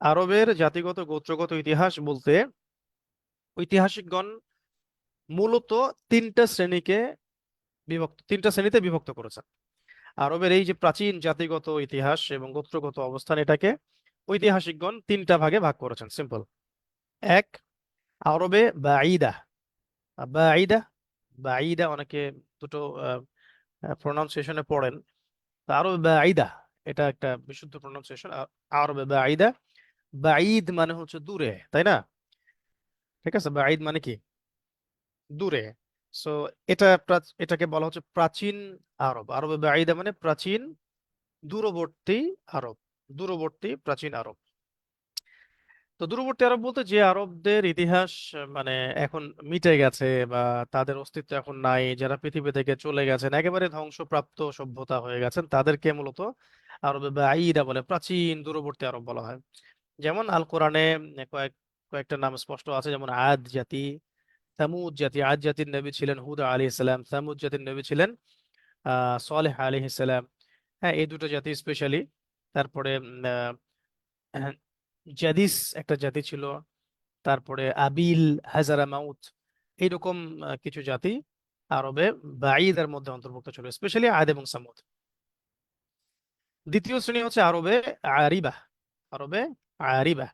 আরবের জাতিগত গোত্রগত ইতিহাস বলতে ঐতিহাসিকগণ মূলত তিনটা শ্রেণীতে বিভক্ত করেছেন। আরবের এই যে প্রাচীন জাতিগত ইতিহাস এবং গোত্রগত অবস্থান, এটাকে ঐতিহাসিকগণ তিনটা ভাগে ভাগ করেছেন। সিম্পল। এক, আরবে বাঈদা। বাঈদা, বাঈদা অনেকে দুটো প্রনাউন্সিয়েশনে পড়েন। তা আরবে বাঈদা এটা একটা বিশুদ্ধ প্রনাউন্সিয়েশন। আরবে বাঈদা, বাঈদ মানে হচ্ছে দূরে, তাই না? ঠিক আছে, বাঈদ মানে কি? দূরে। সো এটাকে বলা হচ্ছে প্রাচীন আরব। আরবে বাঈদা মানে প্রাচীন দূরবর্তী আরব, দূরবর্তী প্রাচীন আরব। তো দূরবর্তী আরব বলতে যে আরবদের ইতিহাস মানে এখন মিটে গেছে, বা তাদের অস্তিত্ব এখন নাই, যারা পৃথিবী থেকে চলে গেছেন, একেবারে ধ্বংসপ্রাপ্ত সভ্যতা হয়ে গেছেন, তাদেরকে মূলত আরবে বাঈদা বলে, প্রাচীন দূরবর্তী আরব বলা হয়। যেমন আল কোরআনে কয়েকটা নাম স্পষ্ট আছে, যেমন আদ জাতি, থামুদ জাতি। আদ জাতির নবী ছিলেন হুদ আলাইহিস সালাম, থামুদ জাতির নবী ছিলেন সালেহ আলাইহিস সালাম। হ্যাঁ, এই দুটো জাতি স্পেশালি। তারপরে আহ, জাদিস একটা জাতি ছিল। তারপরে আবিল, হাজারামাউত, এইরকম কিছু জাতি আরবে বাঈদের মধ্যে অন্তর্ভুক্ত ছিল, স্পেশালি আদ এবং সামুদ। দ্বিতীয় শ্রেণী হচ্ছে আরবে আরিবা। আরবে আরিবা,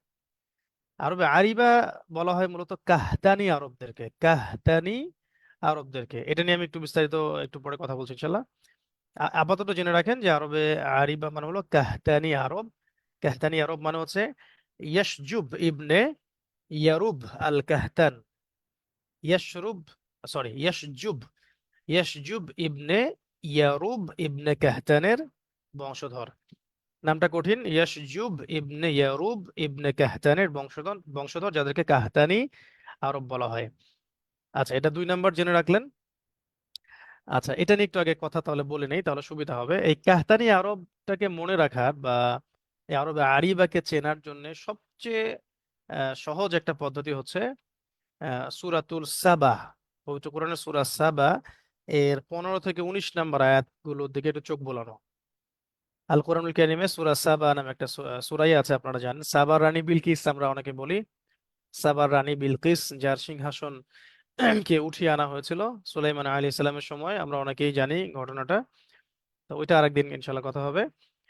আরবে আরিবা বলা হয় মূলত কাহতানি আরবদেরকে, কাহতানি আরবদেরকে। এটা নিয়ে আমি একটু বিস্তারিত একটু পরে কথা বলছি ইনশাল্লাহ। আপাতত জেনে রাখেন যে আরবে আরিবা মানে হলো কাহতানি আরব। কাহতানি আরব মানে হচ্ছে ইয়াশজুব ইবনে ইয়ারুব আল কাহতান। ইয়াশরুব, সরি, ইয়াশজুব, ইয়াশজুব ইবনে ইয়ারুব ইবনে কাহতানের বংশধর। নামটা কঠিন। ইয়াশজুব ইবনে ইয়ারুব ইবনে কাহতানের বংশধর, বংশধর যাদেরকে কাহতানি আরব বলা হয়। আচ্ছা, এটা 2 নাম্বার জেনে রাখলেন। আচ্ছা, এটা নিয়ে একটু আগে কথা তাহলে বলে নেই, তাহলে সুবিধা হবে। এই কাহতানি আরবটাকে মনে রাখার বা এই আরবে আরিবাকে চেনার জন্য সবচেয়ে সহজ একটা পদ্ধতি হচ্ছে সূরাতুল সাবা। পবিত্র কোরআনের সূরা সাবা এর 15 থেকে 19 নাম্বার আয়াতগুলোর দিকে একটু চোখ বোলানো। আল কোরআনুল কারীমে সূরা সাবা নামে একটা সূরাই আছে, আপনারা জানেন। সাবার রানী বিলকিস আমরা অনেকে বলি। সাবার রানী বিলকিস, যার সিংহাসন কে উঠিয়ে আনা হয়েছিল সুলাইমান আলাইহিস সালামের সময়, আমরা অনেকেই জানি ঘটনাটা। তো ওইটা আরেকদিন ইনশাল্লাহ কথা হবে।